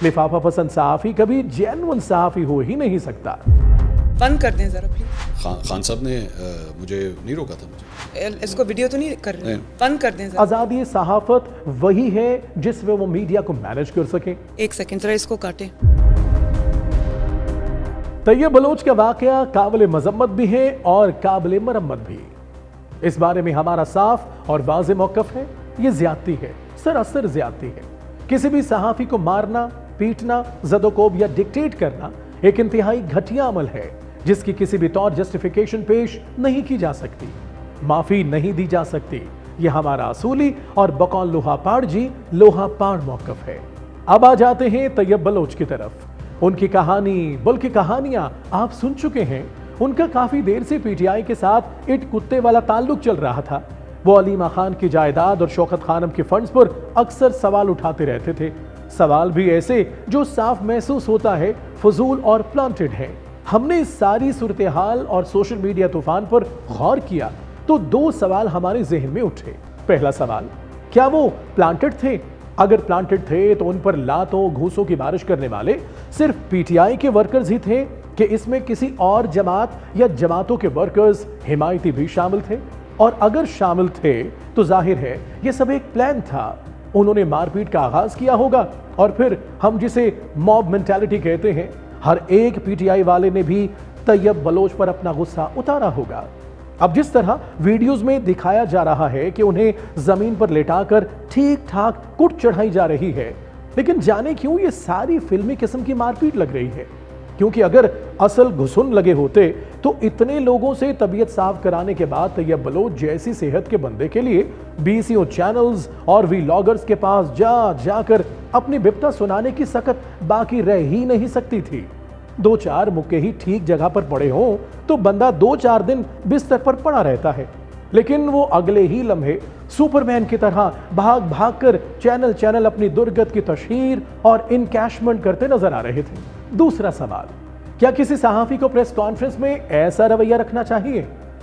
लिफाफा पसंद सहाफी कभी जेन्युइन सहाफी हो ही नहीं सकता। बंद कर दें जरा प्लीज। खान साहब ने मुझे नहीं रोका था। मुझे इसको वीडियो तो नहीं कर रहे? बंद कर दें जरा। आजादी सहाफत वही है जिसमें वो मीडिया को मैनेज कर सके। एक सेकंड जरा इसको काटें। तैयब बलोच का वाकया काबिल मजम्मत भी है और काबिल मरम्मत भी। इस बारे में हमारा साफ और वाज़ेह मौक़िफ़ है, ये ज्यादती है, सरासर ज्यादती है। किसी भी सहाफी को मारना, पीटना, ज़दोकोब या डिक्टेट करना एक इंतहाई घटिया अमल है जिसकी किसी भी तौर जस्टिफिकेशन पेश नहीं की जा सकती, माफी नहीं दी जा सकती। यह हमारा असूली और बकौल लोहापाड़ जी लोहापाड़ मौक़िफ़ है। अब आ जाते हैं तैयब बलोच की तरफ। उनकी कहानी बल्कि कहानियां आप सुन चुके हैं। उनका काफी देर से पीटीआई के साथ इट कुत्ते वाला ताल्लुक चल रहा था। वो अलीमा खान की जायदाद और शौकत खानम के फंड्स पर अक्सर सवाल उठाते रहते थे। सवाल भी ऐसे जो साफ महसूस होता है फजूल और प्लांटेड है। हमने इस सारी सूरत हाल और सोशल मीडिया तूफान पर गौर किया तो दो सवाल हमारे जहन में उठे। पहला सवाल, क्या वो प्लांटेड थे? अगर प्लांटेड थे तो उन पर लातों घूसों की बारिश करने वाले सिर्फ पीटीआई के वर्कर्स ही थे कि इसमें किसी और जमात या जमातों के वर्कर्स हिमायती भी शामिल थे? और अगर शामिल थे तो जाहिर है यह सब एक प्लान था। उन्होंने मारपीट का आगाज किया होगा और फिर हम जिसे मॉब मेंटालिटी कहते हैं, हर एक पीटीआई वाले ने भी तैयब बलोच पर अपना गुस्सा उतारा होगा। अब जिस तरह वीडियोस में दिखाया जा रहा है कि उन्हें जमीन पर लेटाकर ठीक ठाक कुट चढ़ाई जा रही है, लेकिन जाने क्यों ये सारी फिल्मी किस्म की मारपीट लग रही है? क्योंकि अगर असल घुसुन लगे होते तो इतने लोगों से तबीयत साफ कराने के बाद तैयब बलोच जैसी सेहत के बंदे के लिए बीसीओ चैनल्स और व्लॉगर्स के पास जाकर अपनी बिपता सुनाने की सकत बाकी रह ही नहीं सकती थी। दो चार मुक्के ही ठीक जगह पर पड़े हों तो बंदा 2-4 दिन बिस्तर पर पड़ा रहता है, लेकिन वो अगले ही लम्हे सुपरमैन की तरह भाग भाग कर चैनल अपनी दुर्गत की तशहीर और इनकैशमेंट करते नजर आ रहे थे। दूसरा सवाल, क्या किसी सहाफी को प्रेस कॉन्फ्रेंस में ऐसा रवैया रखना चाहिए?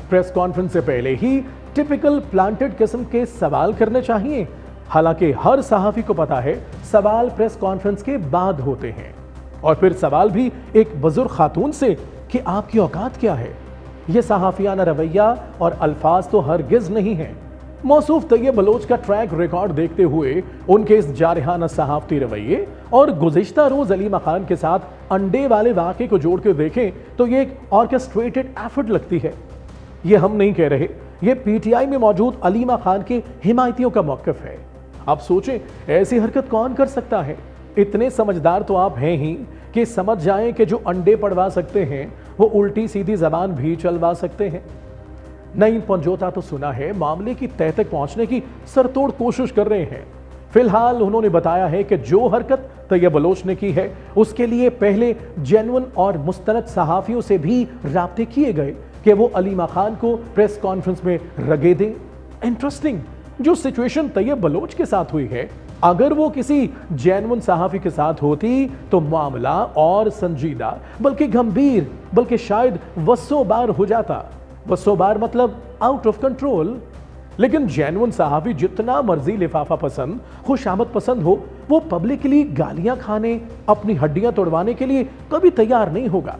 प्रेस कॉन्फ्रेंस से पहले ही टिपिकल प्लांटेड किस्म के सवाल करने चाहिए? हालांकि हर सहाफी को पता है सवाल प्रेस कॉन्फ्रेंस के बाद होते हैं, और फिर सवाल भी एक बुजुर्ग खातून से कि आपकी औकात क्या है। यह सहाफियाना रवैया और अल्फाज तो हरगिज नहीं है। मौसूफ तैयब बलोच का ट्रैक रिकॉर्ड देखते हुए उनके इस जारहाना सहाफती रवैये और गुज़िश्ता रोज अलीमा खान के साथ अंडे वाले वाक़े को जोड़ कर देखें तो ये एक ऑर्केस्ट्रेटेड एफर्ट लगती है। ये हम नहीं कह रहे, ये पीटीआई में मौजूद अलीमा खान के हिमायतियों का मौक़िफ़ है। आप सोचें, ऐसी हरकत कौन कर सकता है? इतने समझदार तो आप हैं ही कि समझ जाएं कि जो अंडे पड़वा सकते हैं वो उल्टी सीधी जबान भी चलवा सकते हैं। नईम पंजोता तो सुना है मामले की तह तक पहुंचने की सरतोड़ कोशिश कर रहे हैं। फिलहाल उन्होंने बताया है कि जो हरकत तैयब बलोच ने की है उसके लिए पहले जेन्युइन और मुस्तनद सहाफियों से भी राब्ते किए गए कि वो अलीमा खान को प्रेस कॉन्फ्रेंस में रगे दें। इंटरेस्टिंग, जो सिचुएशन तैयब बलोच के साथ हुई है, अगर वो किसी जेन्युइन सहाफी के साथ होती तो मामला और संजीदा बल्कि गंभीर बल्कि शायद वस्सों बार हो जाता। वस्सों बार मतलब आउट ऑफ कंट्रोल। लेकिन जेन्युइन सहाफी जितना मर्जी लिफाफा पसंद, खुशामद पसंद हो, वो पब्लिकली गालियां खाने, अपनी हड्डियां तोड़वाने के लिए कभी तैयार नहीं होगा।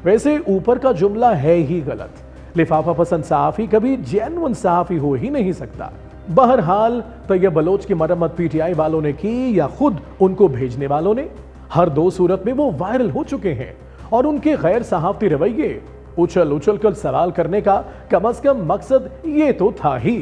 वैसे ऊपर का जुमला है ही गलत। लिफाफा पसंद सहाफी कभी जेन्युइन सहाफी हो ही नहीं सकता। बहरहाल तैयब बलोच की मरम्मत पीटीआई वालों ने की या खुद उनको भेजने वालों ने, हर दो सूरत में वो वायरल हो चुके हैं और उनके गैर सहाफती रवैये, उछल कर सवाल करने का कम से कम मकसद ये तो था ही।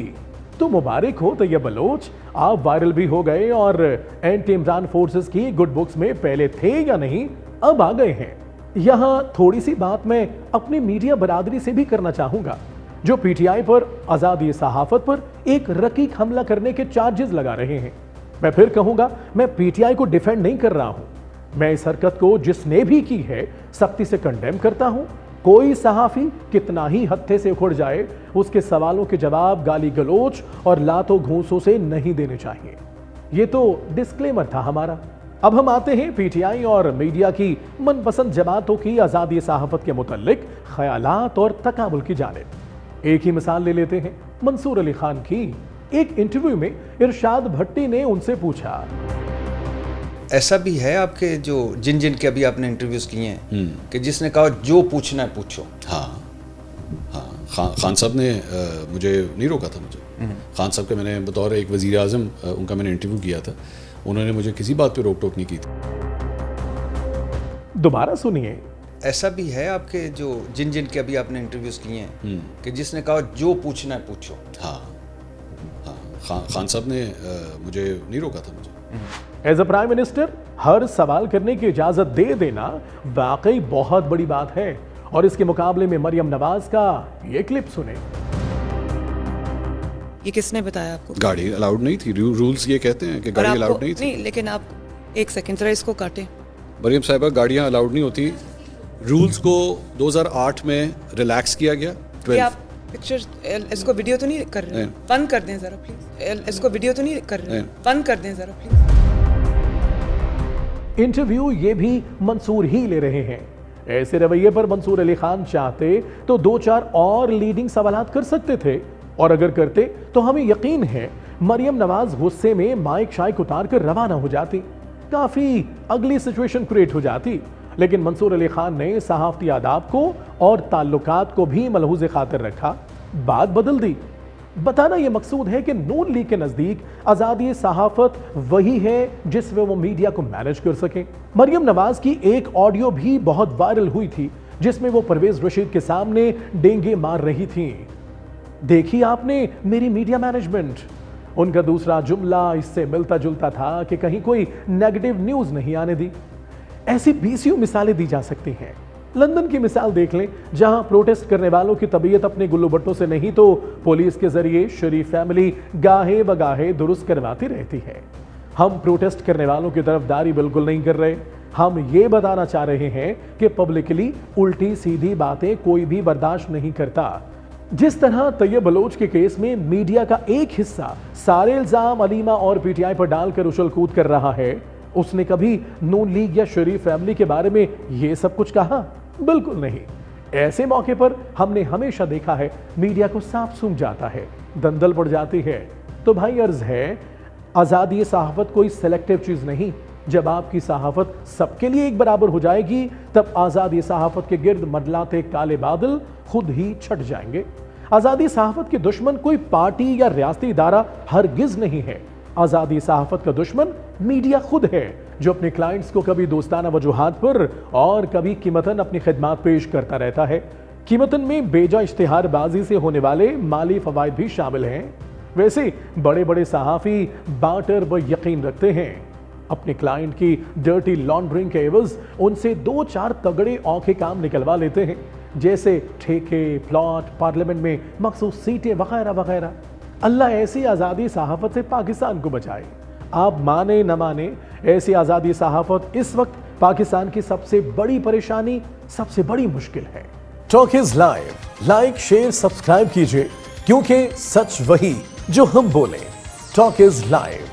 तो मुबारक हो तैयब बलोच, आप वायरल भी हो गए और एंटी इमरान फोर्सेस की गुड बुक्स में पहले थे या नहीं, अब आ गए हैं। यहां थोड़ी सी बात मैं अपनी मीडिया बरादरी से भी करना चाहूंगा, जो पीटीआई पर आजादी सहाफत पर एक रकीक हमला करने के चार्जेस लगा रहे हैं। मैं फिर कहूंगा, मैं पीटीआई को डिफेंड नहीं कर रहा हूं। मैं इस हरकत को जिसने भी की है सख्ती से कंडेम करता हूं। कोई सहाफी कितना ही हत्थे से उखड़ जाए, उसके सवालों के जवाब गाली गलोच और लातों घूंसों से नहीं देने चाहिए। ये तो डिस्क्लेमर था हमारा। अब हम आते हैं पीटीआई और मीडिया की मनपसंद जमातों की आजादी सहाफत के मुतल्लिक ख्यालात और तकाबुल की जानिब। एक ही मिसाल ले लेते हैं मंसूर अली खान की। एक इंटरव्यू में इरशाद भट्टी ने उनसे पूछा, ऐसा भी है आपके जो जिन जिन के अभी आपने इंटरव्यूज किए हैं कि जिसने कहा जो पूछना है पूछो? हाँ हाँ, खान साहब ने मुझे नहीं रोका था। मुझे खान साहब के मैंने बतौर एक वज़ीर आज़म उनका मैंने इंटरव्यू किया था, उन्होंने मुझे किसी बात पे रोक टोक नहीं की थी। दोबारा सुनिए। ऐसा भी है आपके जो जिन जिन के अभी आपने इंटरव्यूज किए हैं कि जिसने कहा जो पूछना है पूछो? हाँ हाँ, खान साहब ने मुझे नहीं रोका था। मुझे एज अ प्राइम मिनिस्टर हर सवाल करने की इजाजत दे देना वाकई बहुत बड़ी बात है। और इसके मुकाबले में मरियम नवाज का ये क्लिप सुने। ये किसने बताया आपको? गाड़ी अलाउड नहीं थी, रूल्स ये कहते हैं कि गाड़ी अलाउड नहीं थी। नहीं, लेकिन आप एक सेकंड जरा इसको काटें। मरियम साहिबा, गाड़ियाँ अलाउड नहीं होती। रूल्स को 2008 में रिलैक्स किया गया। ये आप पिक्चर इसको वीडियो तो नहीं कर रहे? बंद कर दें जरा प्लीज। इसको वीडियो तो नहीं कर रहे? बंद कर दें जरा प्लीज। इंटरव्यू ये भी मंसूर ही ले रहे हैं। ऐसे रवैये पर मंसूर अली खान चाहते तो 2-4 और लीडिंग सवालात कर सकते थे, और अगर करते तो हमें यकीन है मरियम नवाज गुस्से में माइक शाइक उतार कर रवाना हो जाती, काफी अगली सिचुएशन क्रिएट हो जाती। लेकिन मंसूर अली खान ने सहाफती आदाब को और ताल्लुकात को भी मलहूज़ खातिर रखा, बात बदल दी। बताना यह मकसूद है कि नून लीग के नजदीक आजादी सहाफत वही है जिसमें वो मीडिया को मैनेज कर सके। मरियम नवाज की एक ऑडियो भी बहुत वायरल हुई थी जिसमें वो परवेज रशीद के सामने डेंगे मार रही थी। देखी आपने मेरी मीडिया मैनेजमेंट। उनका दूसरा जुमला इससे मिलता जुलता था कि कहीं कोई नेगेटिव न्यूज नहीं आने दी। ऐसी 20 मिसालें दी जा सकती हैं। लंदन की मिसाल देख लें, जहां प्रोटेस्ट करने वालों की तबीयत अपने गुल्लू बट्टों से नहीं तो पुलिस के जरिए शरीफ फैमिली गाहे बगाहे दुरुस्त करवाती रहती है। हम प्रोटेस्ट करने वालों की तरफदारी बिल्कुल नहीं कर रहे। हम ये बताना चाह रहे हैं कि पब्लिकली उल्टी सीधी बातें कोई भी बर्दाश्त नहीं करता। जिस तरह तैयब बलोच के केस में मीडिया का एक हिस्सा सारे इल्जाम अलीमा और पीटीआई पर डालकर उछल कूद कर रहा है, उसने कभी नून लीग या शरीफ फैमिली के बारे में यह सब कुछ कहा? बिल्कुल नहीं। ऐसे मौके पर हमने हमेशा देखा है मीडिया को सांप सूंघ जाता है, दंदल पड़ जाती है। तो भाई अर्ज है, आजादी सहाफत कोई सेलेक्टिव चीज नहीं। जब आपकी सहाफत सबके लिए एक बराबर हो जाएगी, तब आजादी सहाफत के गिर्द मंडलाते काले बादल खुद ही छट जाएंगे। आजादी सहाफत के दुश्मन कोई पार्टी या रियासती इदारा हरगिज नहीं है। आजादी सहाफत का दुश्मन मीडिया खुद है, जो अपने क्लाइंट्स को कभी दोस्ताना वजूहात पर और कभी कीमतन अपनी खिदमात पेश करता रहता है। कीमतन में बेजा इश्तिहारबाजी से होने वाले माली फवायद भी शामिल हैं। वैसे बड़े बड़े सहाफी बाटर व यकीन रखते हैं। अपने क्लाइंट की डर्टी लॉन्ड्रिंग के एवज उनसे 2-4 तगड़े औखे काम निकलवा लेते हैं, जैसे ठेके, प्लॉट, पार्लियामेंट में मखसूस सीटें वगैरह वगैरह। अल्लाह ऐसी आज़ादी सहाफत से पाकिस्तान को बचाए। आप माने न माने, ऐसी आज़ादी सहाफत इस वक्त पाकिस्तान की सबसे बड़ी परेशानी, सबसे बड़ी मुश्किल है। Talk is live, like share subscribe कीजिए, क्योंकि सच वही जो हम बोले। Talk is live.